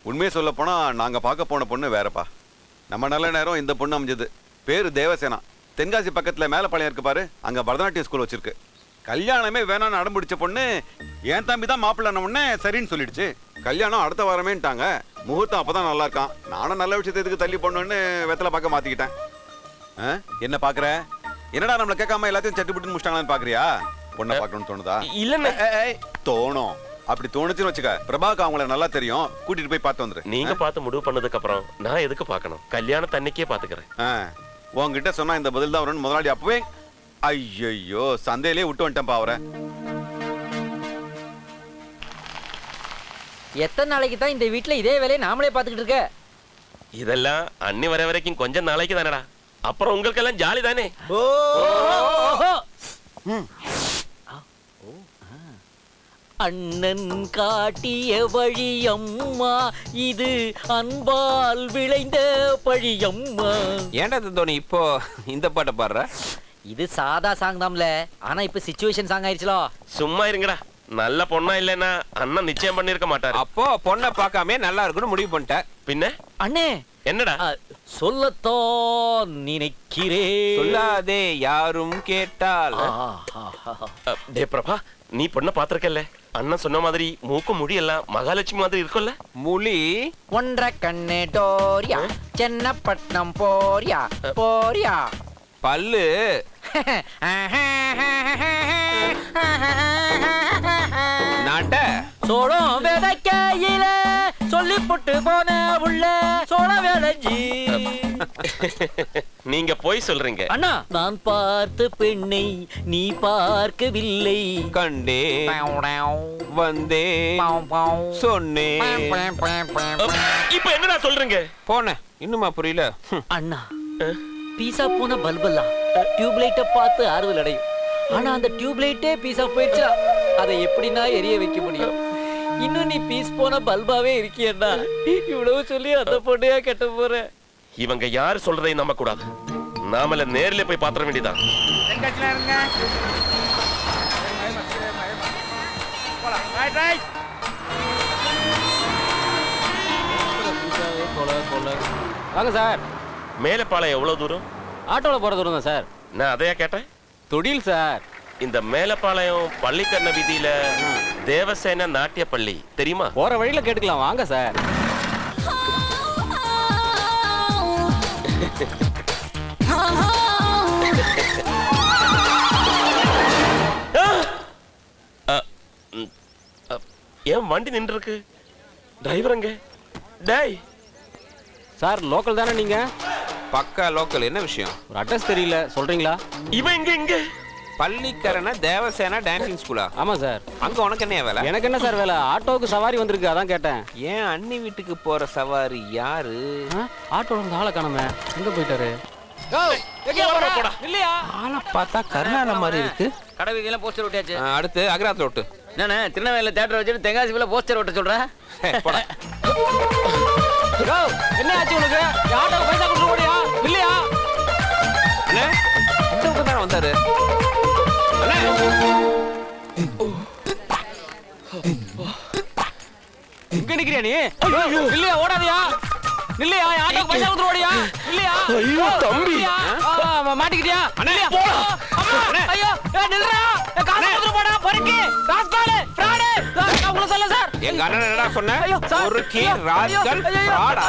உண்மையை சொல்ல போனா நாங்க பார்க்க போன பொண்ணு வேறப்பா. நம்ம நல்ல நேரம் இந்த பொண்ணு அமைஞ்சது. பேரு தேவசேனா. தென்காசி பக்கத்துல மேலப்பாளையம் இருக்கு பாரு, அங்க பரதநாட்டிய ஸ்கூல் வச்சிருக்கு. கல்யாணமே வேணான்னு அடம்பிடிச்ச பொண்ணு என் தம்பி தான் மாப்பிள்ளை உடனே சரின்னு சொல்லிடுச்சு. கல்யாணம் அடுத்த வாரமேன்ட்டாங்க. முகூர்த்தம் அப்பதான் நல்லா இருக்கான். நானும் நல்ல விஷயத்தை எதுக்கு தள்ளி போடணும்னு வெத்தலை பார்க்க மாத்திக்கிட்டேன். என்ன பாக்குற? என்னடா நம்மள கேட்காம எல்லாத்தையும் சட்டுப்புட்டுன்னு முடிச்சிட்டாங்களான்னு பாக்குறியா? பொண்ணை பார்க்கணும்னு தோணுதா? இல்ல தோணும். அப்படி தோணுச்சுன்னு வச்சுக்க, பிரபாக்கு அவங்கள நல்லா தெரியும், கூட்டிட்டு போய் பார்த்து வந்துரு. நீங்க பார்த்து முடிவு பண்ணதுக்கு அப்புறம் நான் எதுக்கு பார்க்கணும்? கல்யாணம் தன்னைக்கே பாத்துக்கிறேன். உங்ககிட்ட சொன்னா இந்த பதில் தான் வரும்னு முதலாளி அப்பவே. ஐயோ, சந்தையிலே விட்டு வந்துட்டேன்ப்பா அவரை. எத்தனை நாளைக்கு தான் இந்த வீட்டுல இதே வேலையை நாமளே பாத்துக்கிட்டு இருக்க? இதெல்லாம் அண்ணி வர வரைக்கும் கொஞ்சம் நாளைக்கு தானடா, அப்புறம் உங்களுக்கு எல்லாம் ஜாலி தானே. அண்ணன் காட்டிய வழியம்மா, இது அன்பால் விளைந்த பழியம்மா. ஏன்டா தோனி இப்போ இந்த பாட்டை பாடுற? இது சாதா சாங் தான்ல, ஆனா இப்ப சிச்சுவேஷன் சாங் ஆயிடுச்சுல. சும்மா இருங்கடா. நல்ல பொண்ணா இல்லைன்னா அண்ணன் நிச்சயம் பண்ணிருக்க மாட்டாரு. அப்போ பொண்ணை பார்க்காம நல்லா இருக்குன்னு முடிவு பண்ணிட்டேன். பின்ன அண்ணே என்னடா? சொல்லத்தான் நினைக்கிறேன். சொல்லாதே யாரும் கேட்டால். டே பிரபா, நீ பொண்ணை பாத்திருக்கல? அண்ணன் சொன்ன மாதிரி மூக்கு முடி எல்லாம் மகாலட்சுமி மாதிரி இருக்கும்ல? முழி ஒன்ற கண்ணு டோரியா, சென்னப்பட்டினம் போரியா போரியா. பல்லு நாட்ட சோளம் விதைக்கையில சொல்லி போட்டு போன உள்ள சோள விளைஞ்சி. நீங்க போய் சொல்றீங்க. அண்ணா, நான் பார்த்த பெண்ணை நீ பார்க்கவில்லை. கண்டே வந்தே சொன்னேன். இப்ப என்னடா சொல்றீங்க? போன இன்னுமா புரியல? அண்ணா, பீசா போன பல்பெல்லாம் டியூப்லைட்டை பார்த்து ஆறுதல் அடையும். ஆனா அந்த டியூப்லைட்டே பீசா போயிடுச்சா, அதை எப்படின்னா எரிய வைக்க முடியும்? இன்னும் நீ பீஸ் போன பல்பாவே இருக்கியண்ணா. இவ்வளவு சொல்லி அந்த பொண்ணையா கெட்ட போற. இவங்க யாரு சொல்றதையும் நம்ப கூடாது. நாமல நேர்ல போய் பாத்திர வேண்டியதான். வாங்க சார். மேலப்பாளையம் எவ்வளவு தூரம்? ஆட்டோல போற தூரம் தான் சார். நான் அதையா கேட்டேன். தொடில் சார். இந்த மேலப்பாளையம் பள்ளிக்கரண வீதியில தேவசேன நாட்டிய பள்ளி தெரியுமா? போற வழியில கேட்டுக்கலாம், வாங்க சார். ஏன் வண்டி நின்று இருக்கு? டிரைவர் எங்க? டேய் சார், லோக்கல் தானே நீங்க? பக்கா லோக்கல். என்ன விஷயம்? ஒரு அட்ரஸ் தெரியல, சொல்றீங்களா? இவன் இங்க பள்ளிக்கரண தேவசேனா டான்சிங் ஸ்கூலா? ஆமா சார். அங்க உனக்கு என்ன வேலை? எனக்கு என்ன சார் வேலை? ஆட்டோவுக்கு சவாரி வந்திருக்கு, அதான் கேட்டேன். ஏன் அண்ணி வீட்டுக்கு போற சவாரி யாரு? ஆட்டோல இருந்து ஆளை காணோமே, எங்க போயிட்டாரு? ஆளை பார்த்தா கருணால மாதிரி இருக்கு. கடை வீதியெல்லாம் போஸ்டர் ஒட்டியாச்சு. அடுத்து அக்ராத் ரோட்டு. நானே திருநெல்வேலியில தேட்டர் வச்சுட்டு தெங்காசில போஸ்டர் ஒட்ட சொல்றேன். என்ன ஆச்சு உனக்கு? ஆட்டோக்கு பைசா கொடுத்து ஓடியா இல்லையா? அண்ணே, இந்த பக்கம் தானே வந்தாரு. அண்ணே, எங்க நிக்கிறியா நீ? இல்லையா, ஓடாதியா? இல்லையா, ஆட்டோக்கு பைசா கொடுத்து ஓடியா இல்லையா? ஐயோ தம்பி, மாட்டிக்கிட்டியா? அண்ணே போடா. அம்மா, ஐயோ, நில்றா. காசு கொடுத்து போடா, பொறுக்கி. காசு காடு, ஃப்ராடு. நான் உங்களை சொல்ல சார். எங்க அண்ணன் என்னடா சொன்ன? ஐயோ, சார். ஒரு கீ ராஸ்கல் ஃப்ராடா?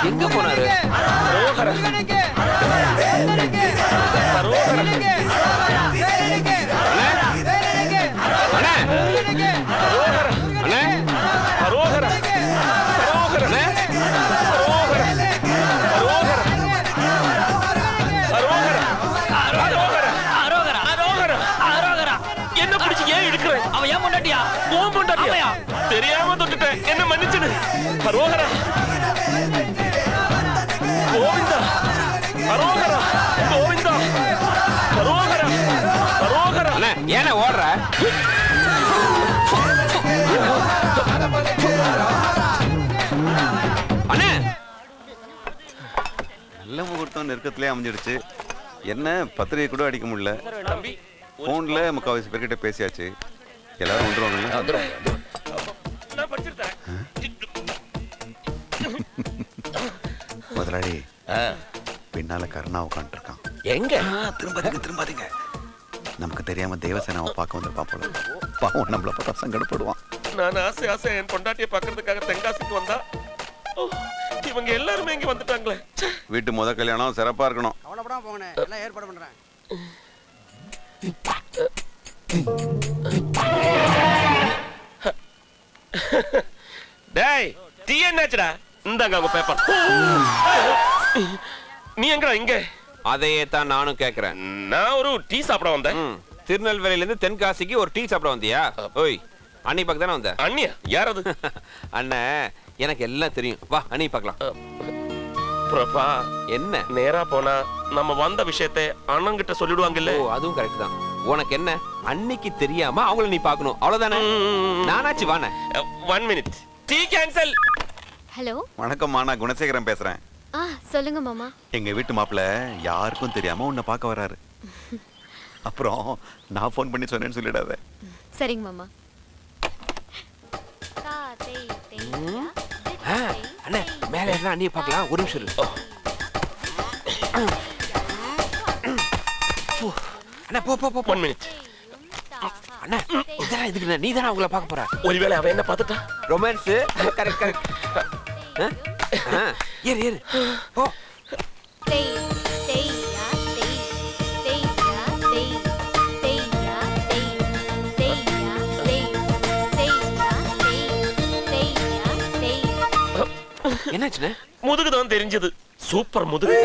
எங்க போனாரு? என்ன பிடிச்சி ஏன் எடுக்கிற? அவன் ஏன் முன்னாடியா? ஓம் பொண்டாட்டியா? தெரியாம தொட்டுட்டேன், என்ன மன்னிச்சுடு. அரோகரா கோவிந்தா, அரோகரா கோவிந்தா, அரோகரா அரோகரா. ஏன ஓடுற? நல்ல முகூர்த்தம் நெருக்கத்திலே அமைஞ்சிடுச்சு. என்ன பத்திரிகை கூட அடிக்க முடியல. தம்பி ஃபோன்ல முக்கால்வாசி பேர்கிட்ட பேசியாச்சு. எல்லாரும் வந்துருவாங்கல்ல. நான் படிச்சிருக்கேன். முதலாளி பின்னால கருணா உட்காந்துருக்கான். எங்க? திரும்பாதீங்க. நமக்கு தெரியாம தேவசேனாவை பார்க்க வந்திருப்பான் போல. பாவம் நம்மள பார்த்தா சங்கடப்படுவான். நான் ஆசை என் பொண்டாட்டியை பார்க்கறதுக்காக தென்காசிக்கு வந்தா இவங்க எல்லாருமே இங்க வந்துட்டாங்களே. வீட்டு முத கல்யாணம் சிறப்பா இருக்கணும். கவலைப்படாம போங்கண்ணே, எல்லாம் ஏற்பாடு பண்றேன். டேய் டீ என்னாச்சுடா? இந்தாங்க உங்க பேப்பர். நீ எங்கடா இங்க? அதையே தான் நானும் கேக்குறேன். நான் ஒரு டீ சாப்பிட வந்தேன். திருநெல்வேலியில இருந்து தென்காசிக்கு ஒரு டீ சாப்பிட வந்தியா? ஓய், அண்ணி பார்க்க தானே வந்த? அண்ணியா? யார் அது? அண்ணன், எனக்கு எல்லாம் தெரியும். வா அண்ணி பார்க்கலாம். பிரபா, என்ன? நேரா போனா நம்ம வந்த விஷயத்தை அண்ணங்கிட்ட சொல்லிடுவாங்கல்ல. ஓ, அதுவும் கரெக்ட் தான். உனக்கு என்ன, அன்னைக்கு தெரியாம அவங்கள நீ பார்க்கணும், அவ்வளவுதானே? நானாச்சு வானே. 1 minute. Tea cancel. ஹலோ. வணக்கம்மா, நான் குணசேகரன் பேசுறேன். சொல்லுங்க மாமா. எங்க வீட்டு மாப்பிள்ள யாருக்கும் தெரியாம உன்னை பார்க்க வராரு. அப்புறம் நான் ஃபோன் பண்ணி சொன்னேன்னு சொல்லிடாத. சரிங்க மாமா. அண்ணே, மேல இருந்தா அண்ணியை பார்க்கலாம். ஒரு நிமிஷம் இரு. அண்ணா போ போ போ. 1 minute. அண்ணா, இதெல்லாம் இதுக்கு நீ தானே அவங்கள பார்க்க போற? ஒருவேளை அவன் என்ன பார்த்துட்டா? ரொமான்ஸ். Correct correct. ஏறு ஏறு போ. என்னாச்சுண்ணே? முதுகு தான் தெரிஞ்சது. சூப்பர் முதுகு.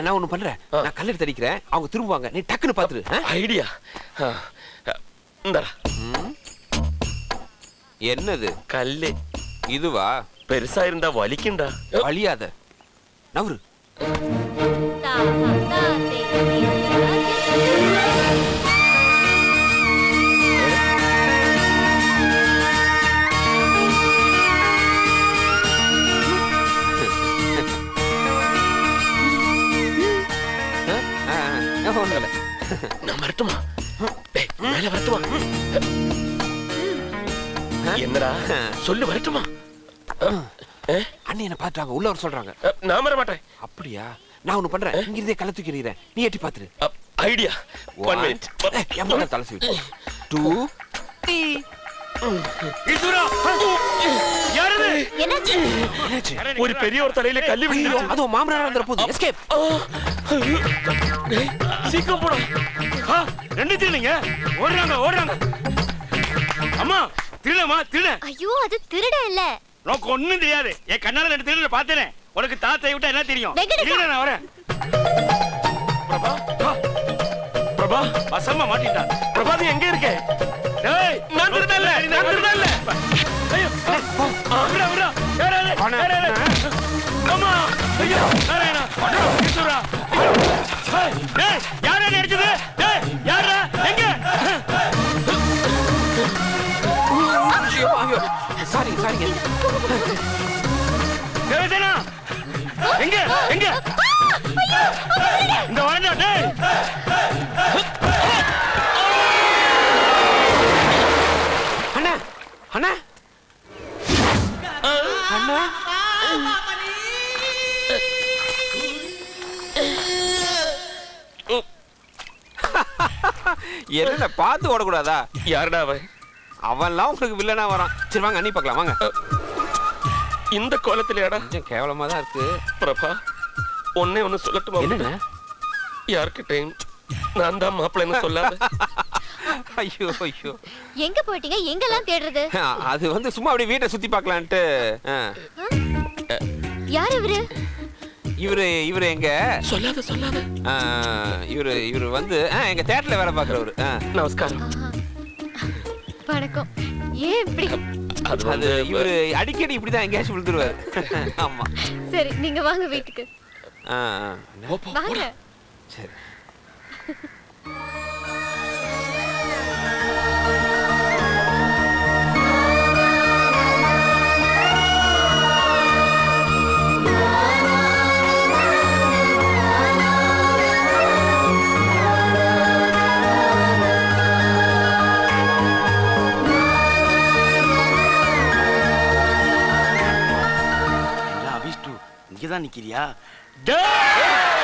நான் ஒண்ணு பண்றேன். நான் கல்லெடு தடிக்கிறேன். அவங்க திரும்புவாங்க. நீ டக்குன்னு பாத்துரு. ஐடியா. இந்தா. என்னது? கல்லு. இதுவா? பெருசா இருந்தா வலிக்கும்டா. வலியாத. நவரு. நான் வரட்டுமா? மேல வரட்டுமா? என்னடா சொல்லு, வரட்டுமா? அண்ணி என்ன பாத்துறாங்க, உள்ள வர சொல்றாங்க. நான் வர மாட்டேன். அப்படியா? நான் ஒண்ணு பண்றேன். இங்க இருந்தே கள்ள தூக்கி எறிகிறேன். நீ எட்டி பாத்துரு. ஐடியா. 1 minute. எம்ம தலை சீட்டு. 2 3. ஒரு பெரிய ஒரு தலையில கல்லு விழுந்துச்சு. அது மாமனார் வந்தற போது. எஸ்கேப். சீக்கிரம் போடா. ரெண்டு திருடுங்க ஓடுறாங்க. அம்மா திருடமா திருட. ஐயோ, அது திருட இல்ல. உனக்கு ஒண்ணும் தெரியாது. என் கண்ணால ரெண்டு திருட பார்த்தேனே. உனக்கு தாத்தை விட்டா என்ன தெரியும்? வெங்கடேசா. நான் வரேன். பிரபா பசமா மாட்டிட்டான். பிரபா நீ எங்க இருக்க? டேய், நான் திருடல. ஐயோ, விடா. யாராலே? அம்மா, ஐயோ, நாராயணா. கிஷோரா. டேய், யாரா அடிச்சது? டேய், யாரா? எங்க? சாரிங்க. தேவசேனா. எங்க? இந்த வரடா டேய். அண்ணா. என்ன பார்த்து ஓடக்கூடாதா? யாருடா அவன்? அவன்லாம் உங்களுக்கு வில்லனா வரான். சரி வாங்க அண்ணி பார்க்கலாம் வாங்க. இந்த கோலத்திலேடா? கொஞ்சம் கேவலமா தான் இருக்கு. பிரபா, ஒண்ணு சொல்லட்டுமா? என்னண்ணே? யார்கிட்டயும் நான் தான் மாப்பிள்ளைன்னு சொல்லாத. ஐயோ. எங்க போயிட்டீங்க? எங்கெல்லாம் தேடுறது? அது வந்து சும்மா அப்படியே வீட்டை சுத்தி பார்க்கலான்ட்டு. யார் இவரு? இவரு எங்க? சொல்லாத. இவரு வந்து எங்க தியேட்டர்ல வேலை பார்க்கறவரு. நமஸ்காரம். வணக்கம். ஏன் இப்படி? அது இவரு அடிக்கடி இப்படிதான் எங்கேயாச்சும் விழுந்துருவாரு. ஆமா. சரி, நீங்க வாங்க வீட்டுக்கு. வாங்க. சரி. இங்கதான் நிக்கிறியா? டேய்!